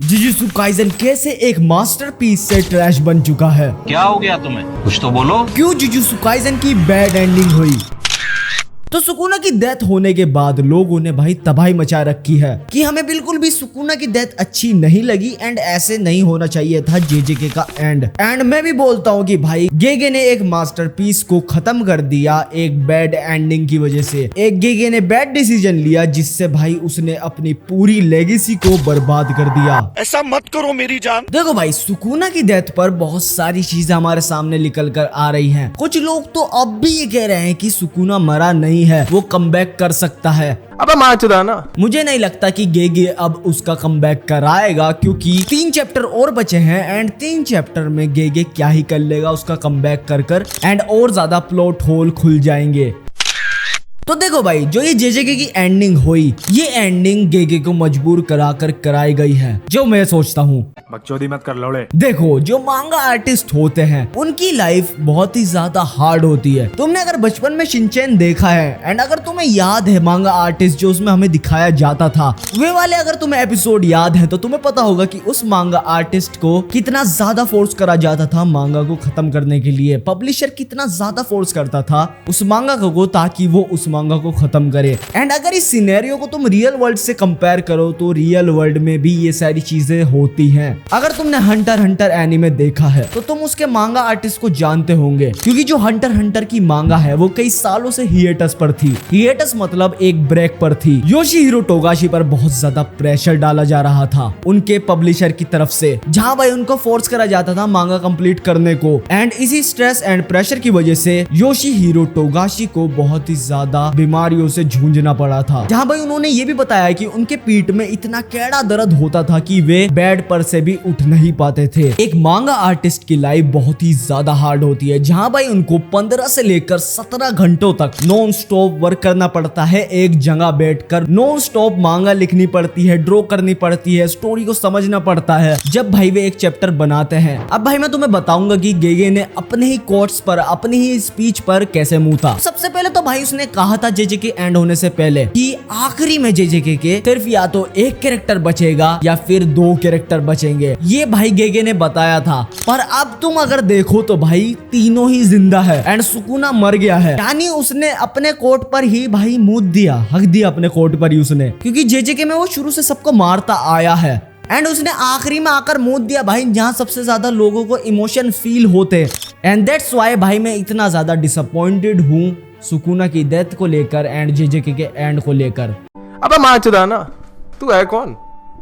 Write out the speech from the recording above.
Jujutsu Kaisen कैसे एक masterpiece से ट्रैश बन चुका है। क्या हो गया तुम्हें, कुछ तो बोलो। क्यों जुजुत्सु काइसेन की बैड एंडिंग हुई। तो सुकुना की डेथ होने के बाद लोगों ने भाई तबाही मचा रखी है कि हमें बिल्कुल भी सुकुना की डेथ अच्छी नहीं लगी एंड ऐसे नहीं होना चाहिए था जेजेके का एंड मैं भी बोलता हूँ कि भाई गेगे ने एक मास्टरपीस को खत्म कर दिया एक बैड एंडिंग की वजह से। एक गेगे ने बैड डिसीजन लिया जिससे भाई उसने अपनी पूरी लेगेसी को बर्बाद कर दिया। ऐसा मत करो मेरी जान। देखो भाई सुकुना की डेथ पर बहुत सारी चीजें हमारे सामने निकल कर आ रही हैं। कुछ लोग तो अब भी ये कह रहे हैं कि सुकुना मरा नहीं है, वो कमबैक कर सकता है। अबे माचुदा ना, मुझे नहीं लगता कि गेगे अब उसका कमबैक कराएगा क्योंकि 3 चैप्टर और बचे हैं एंड 3 चैप्टर में गेगे क्या ही कर लेगा उसका कमबैक कर एंड और ज्यादा प्लॉट होल खुल जाएंगे। तो देखो भाई जो ये जेजेके की एंडिंग हुई, ये एंडिंग गेगे को मजबूर कराई गई है, जो मैं सोचता हूँ। बकचोदी मत कर लौड़े। देखो जो मांगा आर्टिस्ट होते हैं उनकी लाइफ बहुत ही ज्यादा हार्ड होती है। तुमने अगर बचपन में शिनचैन देखा है एंड अगर तुम्हें याद है मांगा आर्टिस्ट जो उसमें हमें दिखाया जाता था, वे वाले अगर तुम्हें एपिसोड याद है तो तुम्हें पता होगा कि उस मांगा आर्टिस्ट को कितना ज्यादा फोर्स करा जाता था मांगा को खत्म करने के लिए। पब्लिशर कितना ज्यादा फोर्स करता था उस मांगा को ताकि वो उस मांगा को खत्म करे। एंड अगर इस सिनेरियो को तुम रियल वर्ल्ड से कंपेयर करो तो रियल वर्ल्ड में भी ये सारी चीजें होती हैं। अगर तुमने हंटर एनीमे देखा है तो तुम उसके मांगा आर्टिस्ट को जानते होंगे क्योंकि जो हंटर की मांगा है वो कई सालों से हिएटस पर थी। हिएटस मतलब एक ब्रेक पर थी। योशिहिरो टोगाशी पर बहुत ज्यादा प्रेशर डाला जा रहा था उनके पब्लिशर की तरफ से, जहां भाई उनको फोर्स करा जाता था मांगा कंप्लीट करने को। एंड इसी स्ट्रेस एंड प्रेशर की वजह से योशिहिरो टोगाशी को बहुत ही ज्यादा बीमारियों से जूझना पड़ा था, जहां भाई उन्होंने ये भी बताया कि उनके पीठ में इतना कैड़ा दर्द होता था कि वे बेड पर से भी उठ नहीं पाते थे। एक मांगा आर्टिस्ट की लाइफ बहुत ही ज्यादा हार्ड होती है, जहां भाई उनको 15 से लेकर 17 घंटों तक नॉन स्टॉप वर्क करना पड़ता है। एक जगह बैठकर नॉन स्टॉप मांगा लिखनी पड़ती है, ड्रॉ करनी पड़ती है, स्टोरी को समझना पड़ता है जब भाई वे एक चैप्टर बनाते हैं। अब भाई मैं तुम्हें बताऊंगा कि गेगे ने अपने ही कोट्स पर, अपनी ही स्पीच पर कैसे मुंह था। सबसे पहले तो भाई उसने कहा था जेजेके एंड होने से पहले कि आखिरी में जेजेके के सिर्फ या तो एक कैरेक्टर बचेगा या फिर 2 कैरेक्टर बचेंगे, ये भाई गेगे ने बताया था। पर अब तुम अगर देखो तो भाई तीनों ही जिंदा है एंड सुकुना मर गया है। यानी उसने अपने कोट पर ही भाई मुंह दिया, हक दिया अपने कोट पर ही उसने, क्योंकि जेजेके में वो शुरू से सबको मारता आया है एंड उसने आखिरी में आकर मुंह दिया भाई जहां सबसे ज्यादा लोगों को इमोशन फील होते। एंड दैट्स व्हाई भाई मैं इतना ज्यादा डिसअपॉइंटेड हूँ सुकुना की डेथ को लेकर एंड जेजेके के एंड को लेकर। अबे माचुदा ना, तू है कौन?